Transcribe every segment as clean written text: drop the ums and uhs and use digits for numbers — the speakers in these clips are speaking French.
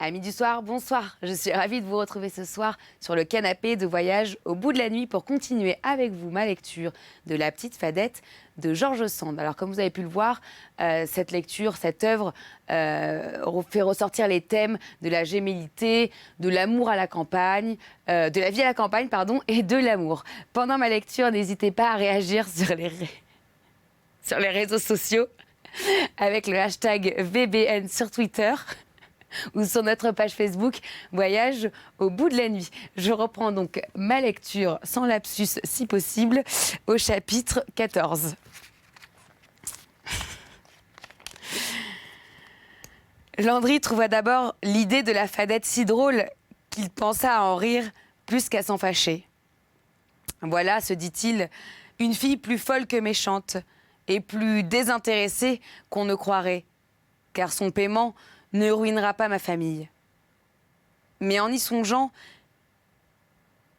Amis du soir, bonsoir. Je suis ravie de vous retrouver ce soir sur le canapé de voyage au bout de la nuit pour continuer avec vous ma lecture de La Petite Fadette de George Sand. Alors comme vous avez pu le voir, cette lecture, cette œuvre fait ressortir les thèmes de la gémellité, de l'amour à la campagne, de la vie à la campagne, pardon, et de l'amour. Pendant ma lecture, n'hésitez pas à réagir sur les réseaux sociaux avec le hashtag VBN sur Twitter ou sur notre page Facebook Voyage au bout de la nuit. Je reprends donc ma lecture sans lapsus si possible au chapitre 14. Landry trouva d'abord l'idée de la Fadette si drôle qu'il pensa à en rire plus qu'à s'en fâcher. Voilà, se dit-il, une fille plus folle que méchante et plus désintéressée qu'on ne croirait, car son paiement ne ruinera pas ma famille. Mais en y songeant,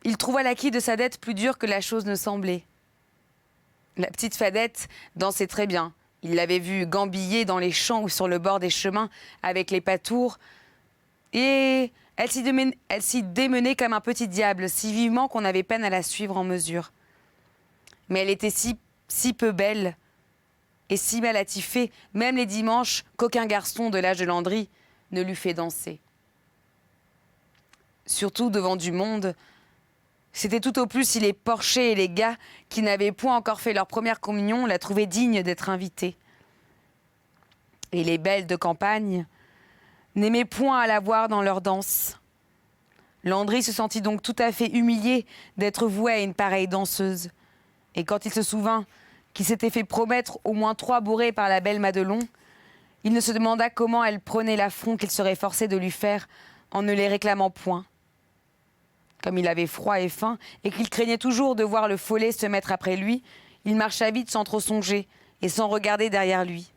il trouva l'acquit de sa dette plus dur que la chose ne semblait. La petite Fadette dansait très bien. Il l'avait vue gambiller dans les champs ou sur le bord des chemins avec les patours. Et elle s'y démenait comme un petit diable, si vivement qu'on avait peine à la suivre en mesure. Mais elle était si peu belle et si mal attifée, même les dimanches, qu'aucun garçon de l'âge de Landry ne l'eût fait danser. Surtout devant du monde, c'était tout au plus si les porchers et les gars qui n'avaient point encore fait leur première communion la trouvaient digne d'être invités. Et les belles de campagne n'aimaient point à la voir dans leur danse. Landry se sentit donc tout à fait humilié d'être voué à une pareille danseuse. Et quand il se souvint qu'il s'était fait promettre au moins 3 bourrées par la belle Madelon, il ne se demanda comment elle prenait l'affront qu'il serait forcé de lui faire en ne les réclamant point. Comme il avait froid et faim, et qu'il craignait toujours de voir le follet se mettre après lui, il marcha vite sans trop songer et sans regarder derrière lui.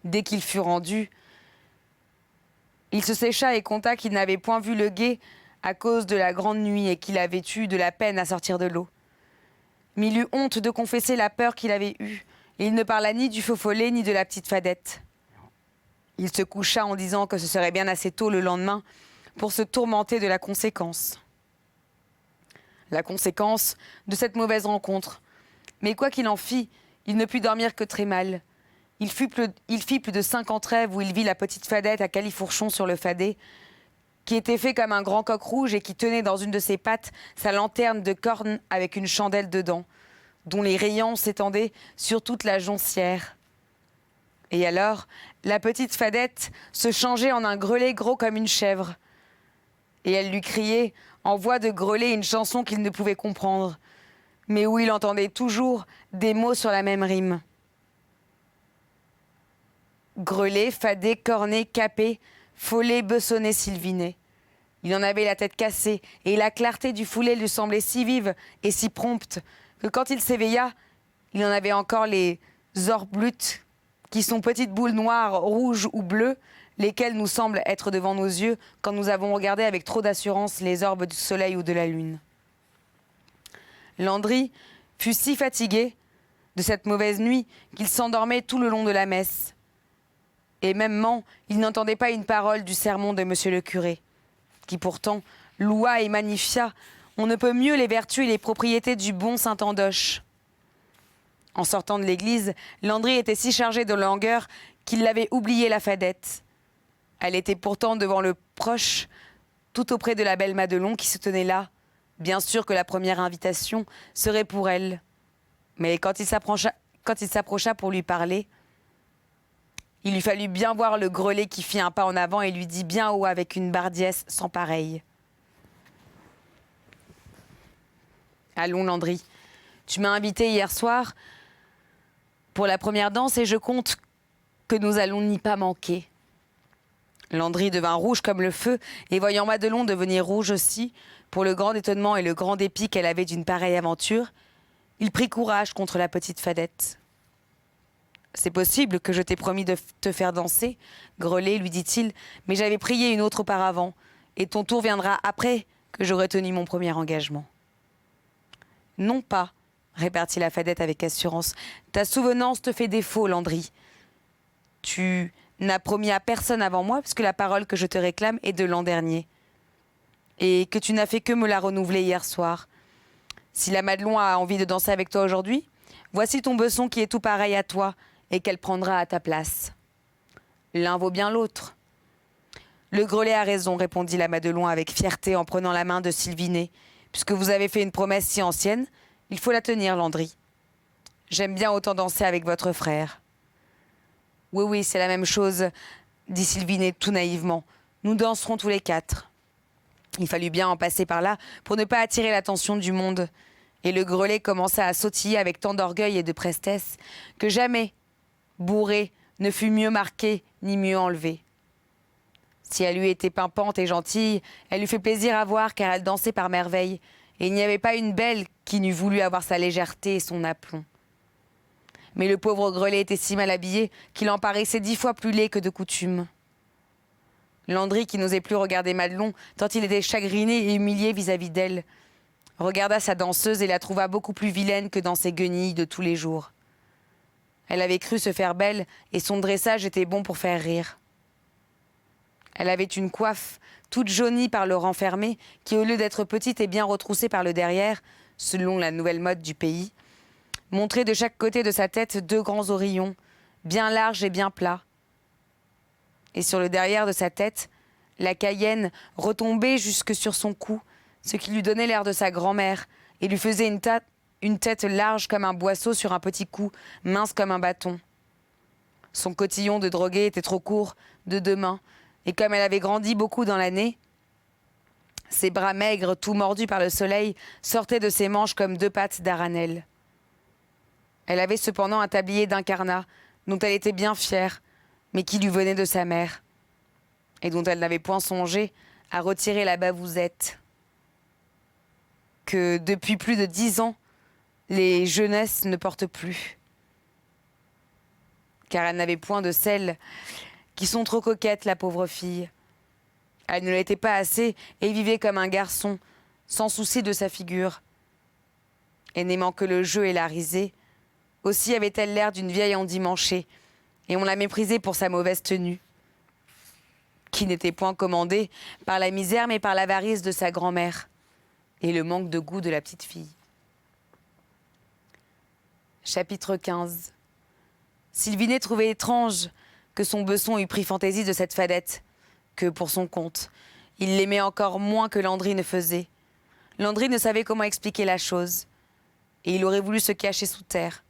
Dès qu'il fut rendu, il se sécha et conta qu'il n'avait point vu le guet à cause de la grande nuit et qu'il avait eu de la peine à sortir de l'eau. Mais il eut honte de confesser la peur qu'il avait eue, et il ne parla ni du faux follet ni de la petite Fadette. Il se coucha en disant que ce serait bien assez tôt le lendemain pour se tourmenter de la conséquence. La conséquence de cette mauvaise rencontre. Mais quoi qu'il en fît, il ne put dormir que très mal. Il fit plus de 50 rêves où il vit la petite Fadette à califourchon sur le fadet, qui était fait comme un grand coq rouge et qui tenait dans une de ses pattes sa lanterne de corne avec une chandelle dedans, dont les rayons s'étendaient sur toute la joncière. Et alors, la petite Fadette se changeait en un grelet gros comme une chèvre. Et elle lui criait, en voix de grelet, une chanson qu'il ne pouvait comprendre, mais où il entendait toujours des mots sur la même rime. Grelet, fadet, cornet, capé, follet, bessonnet, sylvinet. Il en avait la tête cassée, et la clarté du foulet lui semblait si vive et si prompte que quand il s'éveilla, il en avait encore les orblutes, qui sont petites boules noires, rouges ou bleues, lesquelles nous semblent être devant nos yeux quand nous avons regardé avec trop d'assurance les orbes du soleil ou de la lune. Landry fut si fatigué de cette mauvaise nuit qu'il s'endormait tout le long de la messe. Et mêmement, il n'entendait pas une parole du sermon de monsieur le curé, qui pourtant loua et magnifia on ne peut mieux les vertus et les propriétés du bon saint Andoche. En sortant de l'église, Landry était si chargé de langueur qu'il l'avait oublié la Fadette. Elle était pourtant devant le proche, tout auprès de la belle Madelon qui se tenait là, bien sûr que la première invitation serait pour elle. Mais quand il s'approcha pour lui parler, il lui fallut bien voir le grelet qui fit un pas en avant et lui dit bien haut avec une bardiesse sans pareille. « Allons, Landry, tu m'as invité hier soir pour la première danse et je compte que nous allons n'y pas manquer. » Landry devint rouge comme le feu et voyant Madelon devenir rouge aussi, pour le grand étonnement et le grand dépit qu'elle avait d'une pareille aventure, il prit courage contre la petite Fadette. « C'est possible que je t'ai promis de te faire danser, Grelet, lui dit-il, mais j'avais prié une autre auparavant, et ton tour viendra après que j'aurai tenu mon premier engagement. » « Non pas, répartit la Fadette avec assurance. Ta souvenance te fait défaut, Landry. Tu n'a promis à personne avant moi, puisque la parole que je te réclame est de l'an dernier, et que tu n'as fait que me la renouveler hier soir. Si la Madelon a envie de danser avec toi aujourd'hui, voici ton besson qui est tout pareil à toi, et qu'elle prendra à ta place. L'un vaut bien l'autre. Le Grelet a raison, répondit la Madelon avec fierté en prenant la main de Sylvinet. Puisque vous avez fait une promesse si ancienne, il faut la tenir, Landry. J'aime bien autant danser avec votre frère. Oui, oui, c'est la même chose, dit Sylvinet tout naïvement. Nous danserons tous les quatre. Il fallut bien en passer par là pour ne pas attirer l'attention du monde. Et le Grelet commença à sautiller avec tant d'orgueil et de prestesse que jamais, bourré, ne fut mieux marqué ni mieux enlevé. Si elle lui était pimpante et gentille, elle lui fait plaisir à voir car elle dansait par merveille, et il n'y avait pas une belle qui n'eût voulu avoir sa légèreté et son aplomb. Mais le pauvre Grelet était si mal habillé qu'il en paraissait 10 fois plus laid que de coutume. Landry, qui n'osait plus regarder Madelon, tant il était chagriné et humilié vis-à-vis d'elle, regarda sa danseuse et la trouva beaucoup plus vilaine que dans ses guenilles de tous les jours. Elle avait cru se faire belle et son dressage était bon pour faire rire. Elle avait une coiffe toute jaunie par le renfermé qui, au lieu d'être petite et bien retroussée par le derrière, selon la nouvelle mode du pays, montrait de chaque côté de sa tête 2 grands oreillons, bien larges et bien plats. Et sur le derrière de sa tête, la cayenne retombait jusque sur son cou, ce qui lui donnait l'air de sa grand-mère et lui faisait une tête large comme un boisseau sur un petit cou, mince comme un bâton. Son cotillon de droguée était trop court, de 2 mains, et comme elle avait grandi beaucoup dans l'année, ses bras maigres, tout mordus par le soleil, sortaient de ses manches comme 2 pattes d'aranelle. Elle avait cependant un tablier d'incarnat, dont elle était bien fière, mais qui lui venait de sa mère, et dont elle n'avait point songé à retirer la bavousette, que depuis plus de 10 ans, les jeunesses ne portent plus, car elle n'avait point de celles qui sont trop coquettes, la pauvre fille. Elle ne l'était pas assez et vivait comme un garçon, sans souci de sa figure. Et n'aimant que le jeu et la risée, aussi avait-elle l'air d'une vieille endimanchée, et on la méprisait pour sa mauvaise tenue, qui n'était point commandée par la misère mais par l'avarice de sa grand-mère et le manque de goût de la petite fille. Chapitre 15. Sylvinet trouvait étrange que son besson eût pris fantaisie de cette fadette, que pour son compte. Il l'aimait encore moins que Landry ne faisait. Landry ne savait comment expliquer la chose, et il aurait voulu se cacher sous terre.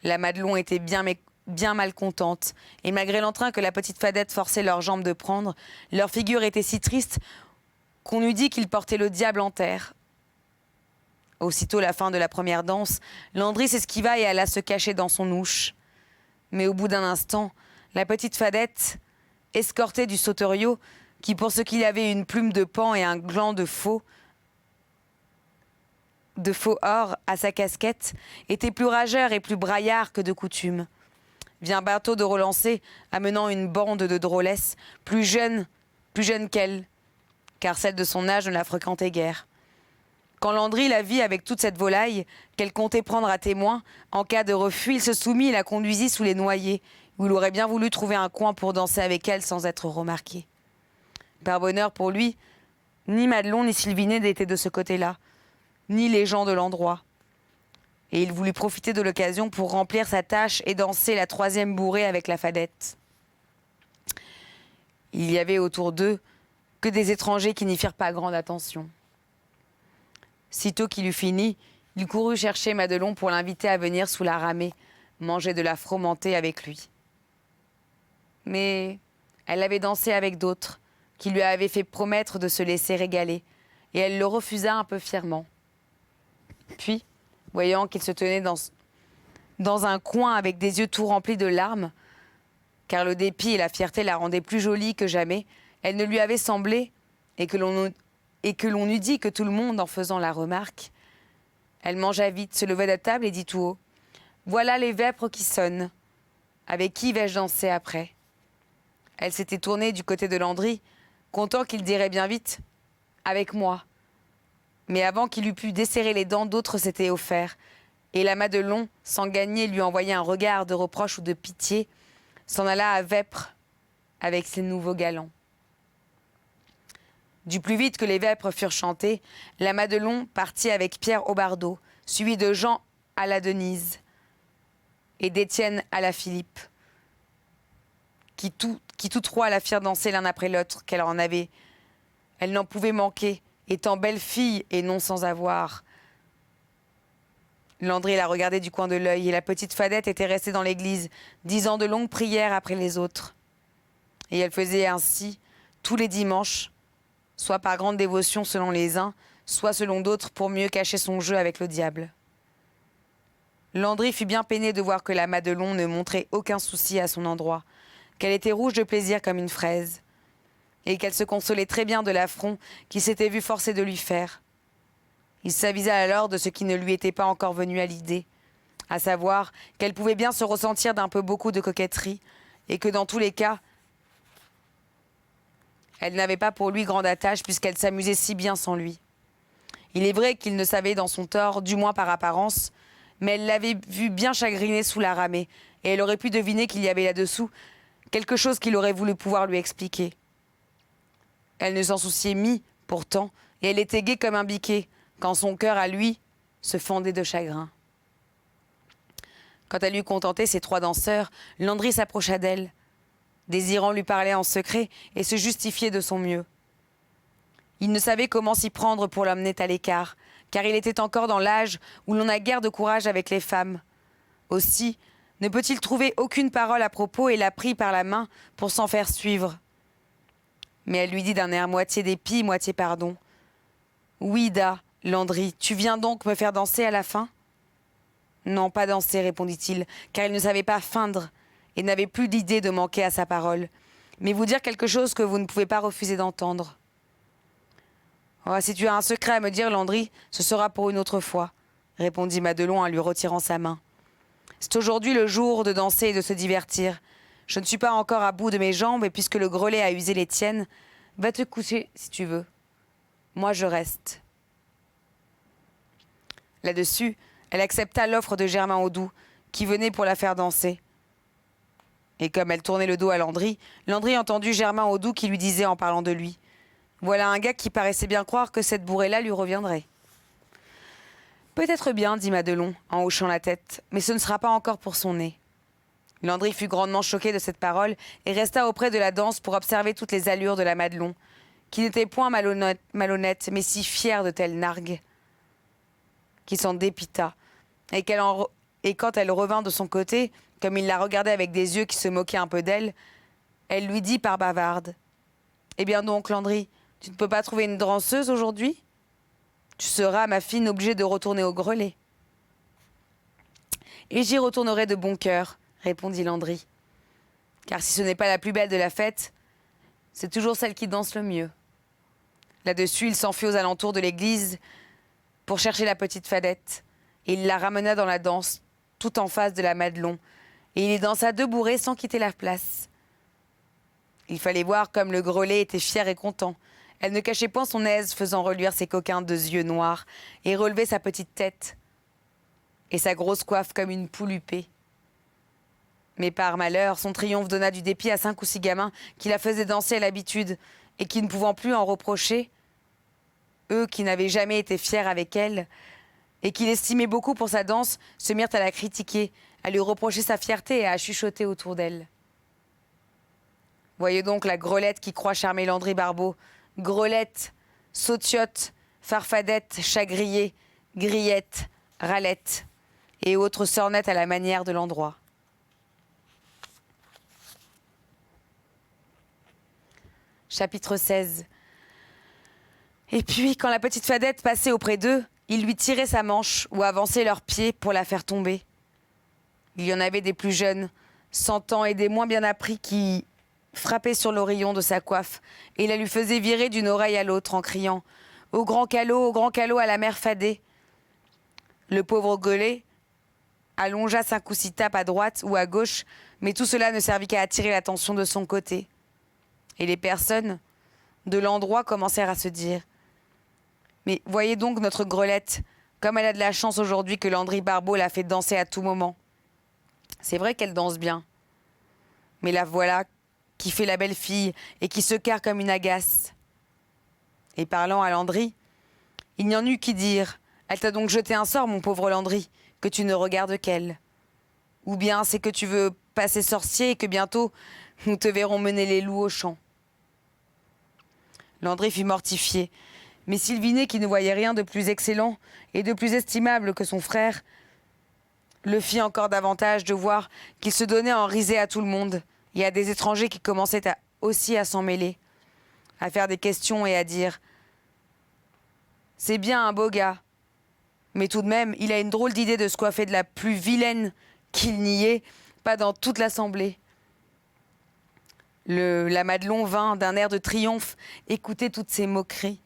La Madelon était bien malcontente, et malgré l'entrain que la petite fadette forçait leurs jambes de prendre, leur figure était si triste qu'on eût dit qu'ils portaient le diable en terre. Aussitôt la fin de la première danse, Landry s'esquiva et alla se cacher dans son ouche. Mais au bout d'un instant, la petite fadette, escortée du sauteriot, qui pour ce qu'il avait une plume de paon et un gland de faux or à sa casquette, était plus rageur et plus braillard que de coutume. Vient bientôt de relancer, amenant une bande de drôlesses, plus jeune qu'elle, car celle de son âge ne la fréquentait guère. Quand Landry la vit avec toute cette volaille, qu'elle comptait prendre à témoin, en cas de refus, il se soumit et la conduisit sous les noyers, où il aurait bien voulu trouver un coin pour danser avec elle sans être remarqué. Par bonheur pour lui, ni Madelon ni Sylvinet n'étaient de ce côté-là, ni les gens de l'endroit. Et il voulut profiter de l'occasion pour remplir sa tâche et danser la 3e bourrée avec la fadette. Il y avait autour d'eux que des étrangers qui n'y firent pas grande attention. Sitôt qu'il eut fini, il courut chercher Madelon pour l'inviter à venir sous la ramée, manger de la fromentée avec lui. Mais elle avait dansé avec d'autres, qui lui avaient fait promettre de se laisser régaler, et elle le refusa un peu fièrement. Puis, voyant qu'il se tenait dans un coin avec des yeux tout remplis de larmes, car le dépit et la fierté la rendaient plus jolie que jamais, elle ne lui avait semblé, et que l'on eût dit que tout le monde en faisant la remarque. Elle mangea vite, se leva de table et dit tout haut : « Voilà les vêpres qui sonnent. Avec qui vais-je danser après ?» Elle s'était tournée du côté de Landry, content qu'il dirait bien vite « Avec moi ». Mais avant qu'il eût pu desserrer les dents, d'autres s'étaient offerts, et la Madelon, sans gagner, lui envoyait un regard de reproche ou de pitié, s'en alla à Vêpres avec ses nouveaux galants. Du plus vite que les vêpres furent chantées, la Madelon partit avec Pierre au bardeau, suivi de Jean à la Denise et d'Étienne à la Philippe, qui tous trois la firent danser l'un après l'autre, Elle n'en pouvait manquer, étant belle fille et non sans avoir. Landry la regardait du coin de l'œil et la petite Fadette était restée dans l'église, disant de longues prières après les autres. Et elle faisait ainsi tous les dimanches, soit par grande dévotion selon les uns, soit selon d'autres pour mieux cacher son jeu avec le diable. Landry fut bien peiné de voir que la Madelon ne montrait aucun souci à son endroit, qu'elle était rouge de plaisir comme une fraise, et qu'elle se consolait très bien de l'affront qu'il s'était vu forcé de lui faire. Il s'avisa alors de ce qui ne lui était pas encore venu à l'idée, à savoir qu'elle pouvait bien se ressentir d'un peu beaucoup de coquetterie, et que dans tous les cas, elle n'avait pas pour lui grande attache puisqu'elle s'amusait si bien sans lui. Il est vrai qu'il ne savait dans son tort, du moins par apparence, mais elle l'avait vu bien chagrinée sous la ramée, et elle aurait pu deviner qu'il y avait là-dessous quelque chose qu'il aurait voulu pouvoir lui expliquer. Elle ne s'en souciait mis, pourtant, et elle était gaie comme un biquet, quand son cœur à lui se fendait de chagrin. Quand elle eut contenté ses trois danseurs, Landry s'approcha d'elle, désirant lui parler en secret et se justifier de son mieux. Il ne savait comment s'y prendre pour l'emmener à l'écart, car il était encore dans l'âge où l'on n'a guère de courage avec les femmes. Aussi, ne peut-il trouver aucune parole à propos et la prit par la main pour s'en faire suivre. Mais elle lui dit d'un air moitié dépit, moitié pardon. « Oui, Da, Landry, tu viens donc me faire danser à la fin ?»« Non, pas danser, répondit-il, car il ne savait pas feindre et n'avait plus l'idée de manquer à sa parole, mais vous dire quelque chose que vous ne pouvez pas refuser d'entendre. »« Oh, si tu as un secret à me dire, Landry, ce sera pour une autre fois, » répondit Madelon en lui retirant sa main. « C'est aujourd'hui le jour de danser et de se divertir. Je ne suis pas encore à bout de mes jambes, et puisque le grelet a usé les tiennes, va te coucher si tu veux. Moi, je reste. » Là-dessus, elle accepta l'offre de Germain Audoux, qui venait pour la faire danser. Et comme elle tournait le dos à Landry, Landry entendit Germain Audoux qui lui disait en parlant de lui « Voilà un gars qui paraissait bien croire que cette bourrée-là lui reviendrait. » « Peut-être bien, dit Madelon, en hochant la tête, mais ce ne sera pas encore pour son nez. » Landry fut grandement choqué de cette parole et resta auprès de la danse pour observer toutes les allures de la Madelon, qui n'était point malhonnête, mais si fière de telle nargue, qui s'en dépita, et quand elle revint de son côté, comme il la regardait avec des yeux qui se moquaient un peu d'elle, elle lui dit par bavarde : « Eh bien donc, Landry, tu ne peux pas trouver une danseuse aujourd'hui ? Tu seras, ma fille, obligée de retourner au grelais. »« Et j'y retournerai de bon cœur, » répondit Landry. « Car si ce n'est pas la plus belle de la fête, c'est toujours celle qui danse le mieux. » Là-dessus, il s'enfuit aux alentours de l'église pour chercher la petite Fadette, et il la ramena dans la danse, tout en face de la Madelon, et il y dansa deux bourrées sans quitter la place. Il fallait voir comme le grelais était fier et content. Elle ne cachait point son aise, faisant reluire ses coquins deux yeux noirs, et relevait sa petite tête, et sa grosse coiffe comme une poule huppée. Mais par malheur, son triomphe donna du dépit à 5 ou 6 gamins qui la faisaient danser à l'habitude, et qui, ne pouvant plus en reprocher, eux qui n'avaient jamais été fiers avec elle, et qui l'estimaient beaucoup pour sa danse, se mirent à la critiquer, à lui reprocher sa fierté et à chuchoter autour d'elle. Voyez donc la grelette qui croit charmer Landry Barbeau. Grelette, sautiotte, farfadette, chagriée, grillette, ralette et autres sornettes à la manière de l'endroit. Chapitre 16. Et puis, quand la petite Fadette passait auprès d'eux, ils lui tiraient sa manche ou avançaient leurs pieds pour la faire tomber. Il y en avait des plus jeunes, 100 ans et des moins bien appris qui frappaient sur l'orillon de sa coiffe et la lui faisaient virer d'une oreille à l'autre en criant « Au grand calot à la mère Fadée !» Le pauvre grelet allongea 5 ou 6 tapes à droite ou à gauche, mais tout cela ne servit qu'à attirer l'attention de son côté. Et les personnes de l'endroit commencèrent à se dire « Mais voyez donc notre grelette, comme elle a de la chance aujourd'hui que Landry Barbeau l'a fait danser à tout moment. C'est vrai qu'elle danse bien. Mais la voilà qui fait la belle fille et qui se carre comme une agace. Et parlant à Landry, il n'y en eut qu'y dire. Elle t'a donc jeté un sort, mon pauvre Landry, que tu ne regardes qu'elle. Ou bien c'est que tu veux passer sorcier et que bientôt nous te verrons mener les loups au champ. Landry fut mortifié, mais Sylvinet, qui ne voyait rien de plus excellent et de plus estimable que son frère, le fit encore davantage de voir qu'il se donnait en risée à tout le monde et à des étrangers qui commençaient aussi à s'en mêler, à faire des questions et à dire « C'est bien un beau gars, mais tout de même, il a une drôle d'idée de se coiffer de la plus vilaine qu'il n'y ait, pas dans toute l'assemblée. » La Madelon vint d'un air de triomphe écouter toutes ces moqueries.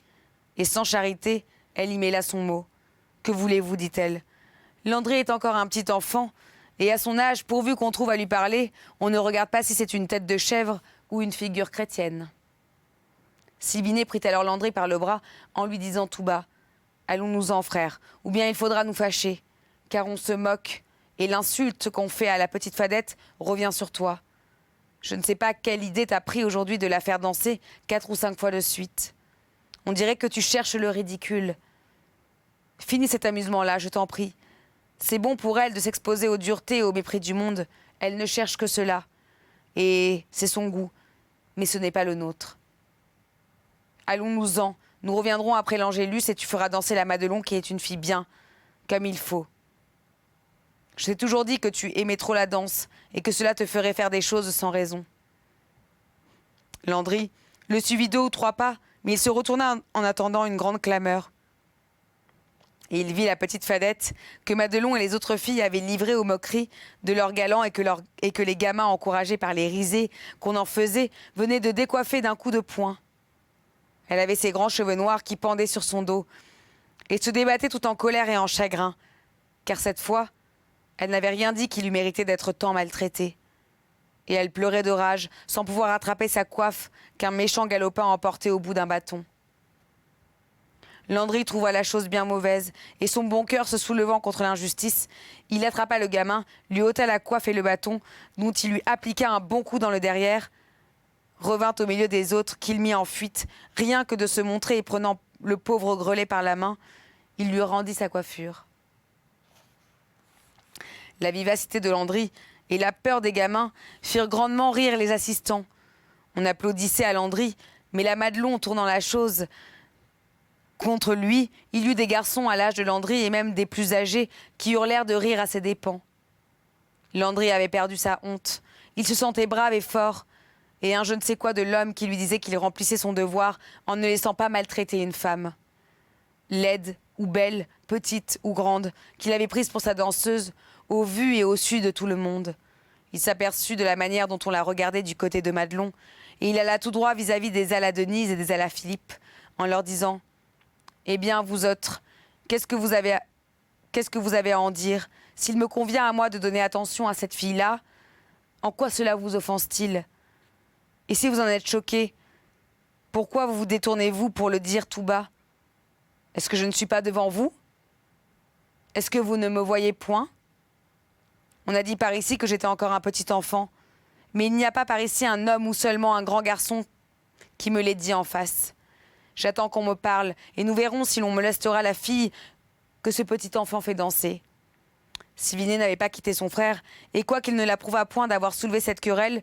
Et sans charité, elle y mêla son mot. « Que voulez-vous » dit-elle. « Landry est encore un petit enfant, et à son âge, pourvu qu'on trouve à lui parler, on ne regarde pas si c'est une tête de chèvre ou une figure chrétienne. » Sylvinet prit alors Landry par le bras en lui disant tout bas « Allons-nous-en, frère, ou bien il faudra nous fâcher, car on se moque, et l'insulte qu'on fait à la petite Fadette revient sur toi. Je ne sais pas quelle idée t'as pris aujourd'hui de la faire danser 4 ou 5 fois de suite. On dirait que tu cherches le ridicule. Finis cet amusement-là, je t'en prie. C'est bon pour elle de s'exposer aux duretés et au mépris du monde. Elle ne cherche que cela. Et c'est son goût, mais ce n'est pas le nôtre. Allons-nous-en, nous reviendrons après l'Angélus et tu feras danser la Madelon qui est une fille bien, comme il faut. Je t'ai toujours dit que tu aimais trop la danse et que cela te ferait faire des choses sans raison. » Landry le suivit 2 ou 3 pas, mais il se retourna en attendant une grande clameur. Et il vit la petite Fadette que Madelon et les autres filles avaient livrée aux moqueries de leurs galants et que les gamins, encouragés par les risées qu'on en faisait, venaient de décoiffer d'un coup de poing. Elle avait ses grands cheveux noirs qui pendaient sur son dos et se débattait tout en colère et en chagrin, car cette fois, elle n'avait rien dit qui lui méritait d'être tant maltraitée. Et elle pleurait de rage, sans pouvoir attraper sa coiffe qu'un méchant galopin emportait au bout d'un bâton. Landry trouva la chose bien mauvaise, et son bon cœur se soulevant contre l'injustice, il attrapa le gamin, lui ôta la coiffe et le bâton, dont il lui appliqua un bon coup dans le derrière, revint au milieu des autres, qu'il mit en fuite, rien que de se montrer et prenant le pauvre grelet par la main, il lui rendit sa coiffure. La vivacité de Landry et la peur des gamins firent grandement rire les assistants. On applaudissait à Landry, mais la Madelon, tournant la chose contre lui, il y eut des garçons à l'âge de Landry et même des plus âgés qui hurlèrent de rire à ses dépens. Landry avait perdu sa honte. Il se sentait brave et fort, et un je ne sais quoi de l'homme qui lui disait qu'il remplissait son devoir en ne laissant pas maltraiter une femme. Laide ou belle, petite ou grande, qu'il avait prise pour sa danseuse, au vu et au su de tout le monde. Il s'aperçut de la manière dont on la regardait du côté de Madelon, et il alla tout droit vis-à-vis des Alla Denise et des Alla Philippe, en leur disant « Eh bien, vous autres, qu'est-ce que vous avez à en dire? S'il me convient à moi de donner attention à cette fille-là, en quoi cela vous offense-t-il? Et si vous en êtes choqués, pourquoi vous détournez-vous pour le dire tout bas? Est-ce que je ne suis pas devant vous? Est-ce que vous ne me voyez point? On a dit par ici que j'étais encore un petit enfant, mais il n'y a pas par ici un homme ou seulement un grand garçon qui me l'ait dit en face. J'attends qu'on me parle, et nous verrons si l'on molestera la fille que ce petit enfant fait danser. » Sylvinet n'avait pas quitté son frère, et quoiqu'il ne l'approuvât point d'avoir soulevé cette querelle,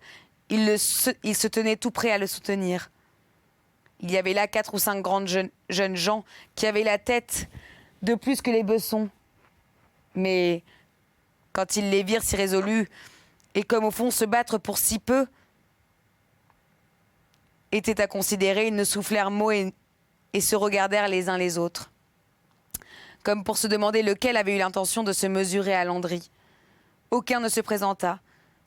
il se tenait tout prêt à le soutenir. Il y avait là 4 ou 5 grandes jeunes gens qui avaient la tête de plus que les bessons. Mais quand ils les virent si résolus, et comme au fond se battre pour si peu était à considérer, ils ne soufflèrent mot et se regardèrent les uns les autres, comme pour se demander lequel avait eu l'intention de se mesurer à Landry. Aucun ne se présenta,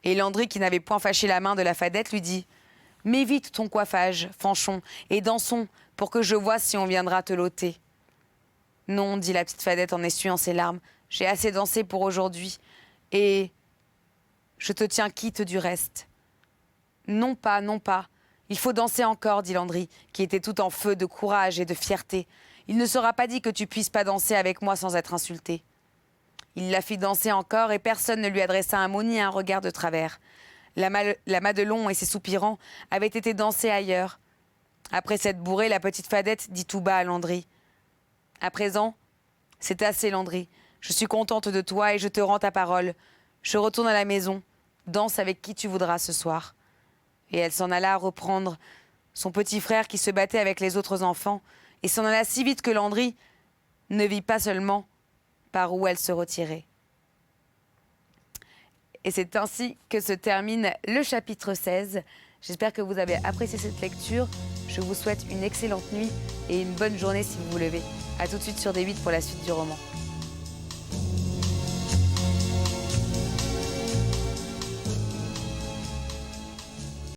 et Landry, qui n'avait point fâché la main de la Fadette, lui dit « Mets vite ton coiffage, Fanchon, et dansons, pour que je voie si on viendra te l'ôter. » « Non, dit la petite Fadette en essuyant ses larmes, j'ai assez dansé pour aujourd'hui, et je te tiens quitte du reste. »« Non pas, non pas. Il faut danser encore, dit Landry, qui était tout en feu de courage et de fierté. Il ne sera pas dit que tu puisses pas danser avec moi sans être insulté. Il la fit danser encore et personne ne lui adressa un mot ni un regard de travers. La Madelon et ses soupirants avaient été dansés ailleurs. Après s'être bourrée, la petite Fadette dit tout bas à Landry. « À présent, c'est assez, Landry. Je suis contente de toi et je te rends ta parole. Je retourne à la maison. Danse avec qui tu voudras ce soir. » Et elle s'en alla reprendre son petit frère qui se battait avec les autres enfants et s'en alla si vite que Landry ne vit pas seulement par où elle se retirait. Et c'est ainsi que se termine le chapitre 16. J'espère que vous avez apprécié cette lecture. Je vous souhaite une excellente nuit et une bonne journée si vous vous levez. A tout de suite sur D8 pour la suite du roman.